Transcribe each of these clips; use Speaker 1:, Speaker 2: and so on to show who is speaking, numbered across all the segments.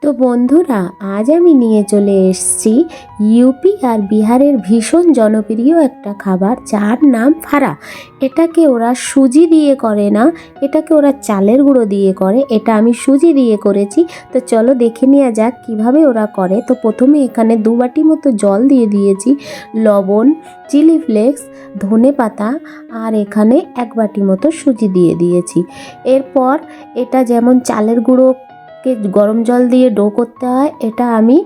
Speaker 1: তো বন্ধুরা, আজ আমি নিয়ে চলে এসেছি ইউপি আর বিহারের ভীষণ জনপ্রিয় একটা খাবার, যার নাম ফারা। এটাকে ওরা সুজি দিয়ে করে না, এটাকে ওরা চালের গুঁড়ো দিয়ে করে। এটা আমি সুজি দিয়ে করেছি। তো চলো দেখে নেওয়া যাক কিভাবে ওরা করে। তো প্রথমে এখানে 2 বাটি মতো জল দিয়ে দিয়েছি, লবণ, চিলি ফ্লেক্স, ধনে পাতা, আর এখানে 1 বাটি মতো সুজি দিয়ে দিয়েছি। এরপর এটা যেমন চালের গুঁড়ো গরম জল দিয়ে ডো করতে হয়, এটা আমি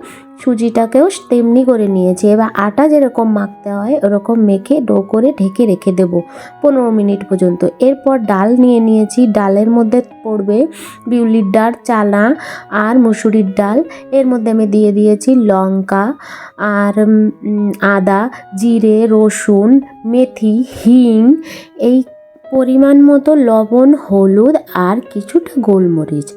Speaker 1: সুজিটাকেও তেমনি করে নিয়েছি। এবার আটা যেরকম মাখতে হয় ওরকম মেখে ডো করে ঢেকে রেখে দেবো 15 মিনিট পর্যন্ত। এরপর ডাল নিয়ে নিয়েছি, ডালের মধ্যে পড়বে বিউলির ডাল, চানা আর মুসুরির ডাল। এর মধ্যে আমি দিয়ে দিয়েছি লঙ্কা আর আদা, জিরে, রসুন, মেথি, হিং, এই পরিমাণ মতো লবণ, হলুদ আর কিছুটা গোলমরিচ।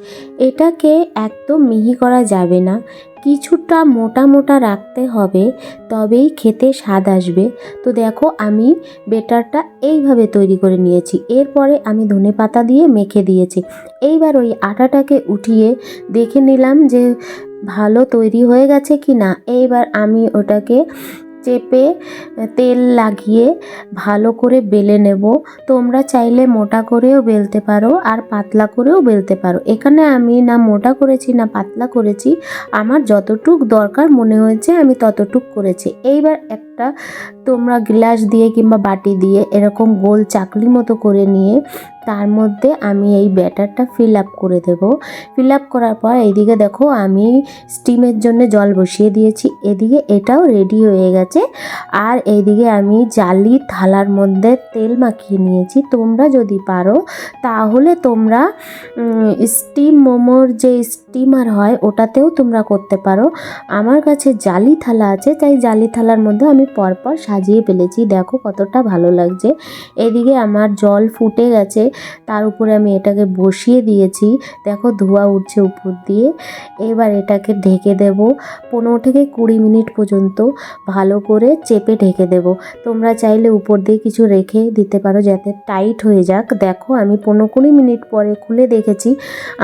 Speaker 1: এটাকে একদম মিহি করা যাবে না, কিছুটা মোটা মোটা রাখতে হবে, তবেই খেতে স্বাদ আসবে। তো দেখো আমি বেটারটা এইভাবে তৈরি করে নিয়েছি। এরপরে আমি ধনে পাতা দিয়ে মেখে দিয়েছি। এইবার ওই আটাটাকে উঠিয়ে দেখে নিলাম যে ভালো তৈরি হয়ে গেছে কি না। এইবার আমি ওটাকে চেপে তেল লাগিয়ে ভালো করে বেলে নেব। তোমরা চাইলে মোটা করেও বেলতে পারো আর পাতলা করেও বেলতে পারো। এখানে আমি না মোটা করেছি না পাতলা করেছি, আমার যতটুক দরকার মনে হয়েছে আমি ততটুক করেছি। এইবার একটা তোমরা গ্লাস দিয়ে কিংবা বাটি দিয়ে এরকম গোল চাকলি মতো করে নিয়ে তার মধ্যে আমি এই ব্যাটারটা ফিল আপ করে দেব। ফিল আপ করার পর এইদিকে দেখো আমি স্টিমের জন্য জল বসিয়ে দিয়েছি, এদিকে এটাও রেডি হয়ে গেছে। আর এইদিকে আমি জালি থালার মধ্যে তেল মাখিয়ে নিয়েছি। তোমরা যদি পারো তাহলে তোমরা স্টিম মোমোর যে স্টিমার হয় ওটাতেও তোমরা করতে পারো। আমার কাছে জালি থালা আছে, তাই জালি থালার মধ্যে আমি পরপর সাজিয়ে ফেলেছি। দেখো কতটা ভালো লাগছে। এদিকে আমার জল ফুটে গেছে, তার উপরে আমি এটাকে বসিয়ে দিয়েছি। দেখো ধোঁয়া উঠছে উপর দিয়ে। এবার এটাকে ঢেকে দেব 15 থেকে 20 মিনিট পর্যন্ত, ভালো করে চেপে ঢেকে দেব। তোমরা চাইলে উপর দিয়ে কিছু রেখে দিতে পারো যাতে টাইট হয়ে যাক। দেখো আমি 15-20 মিনিট পরে খুলে দেখেছি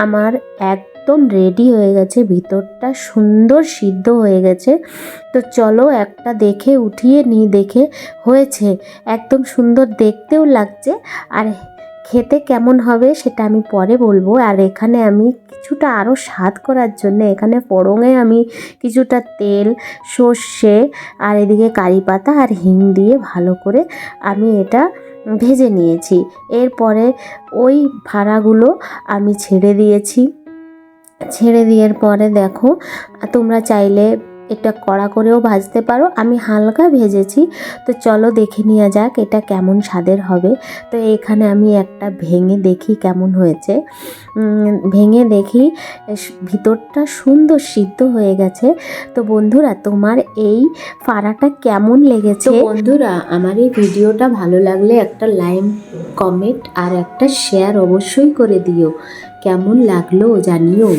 Speaker 1: আমার একদম রেডি হয়ে গেছে, ভিতরটা সুন্দর সিদ্ধ হয়ে গেছে। তো চলো একটা দেখে উঠিয়ে নিই, দেখে হয়েছে একদম সুন্দর দেখতেও লাগছে। আর খেতে কেমন হবে সেটা আমি পরে বলবো। আর এখানে আমি কিছুটা আরও স্বাদ করার জন্য এখানে ফোড়নে আমি কিছুটা তেল, সর্ষে আর এদিকে কারি পাতা আর হিং দিয়ে ভালো করে আমি এটা ভেজে নিয়েছি। এরপরে ওই ভাড়াগুলো আমি ছেড়ে দিয়েছি। ছেড়ে দেওয়ার পরে দেখো তোমরা চাইলে এটা কড়া করেও ভাজতে পারো, আমি হালকা ভেজেছি। তো চলো দেখে নেওয়া যাক এটা কেমন স্বাদের হবে। তো এখানে আমি একটা ভেঙে দেখি কেমন হয়েছে। ভেঙে দেখি ভিতরটা সুন্দর সিদ্ধ হয়ে গেছে। তো বন্ধুরা তোমার এই ফারাটা কেমন লেগেছে? বন্ধুরা আমার এই ভিডিওটা ভালো লাগলে একটা লাইক, কমেন্ট আর একটা শেয়ার অবশ্যই করে দিও। কেমন লাগলো জানিও।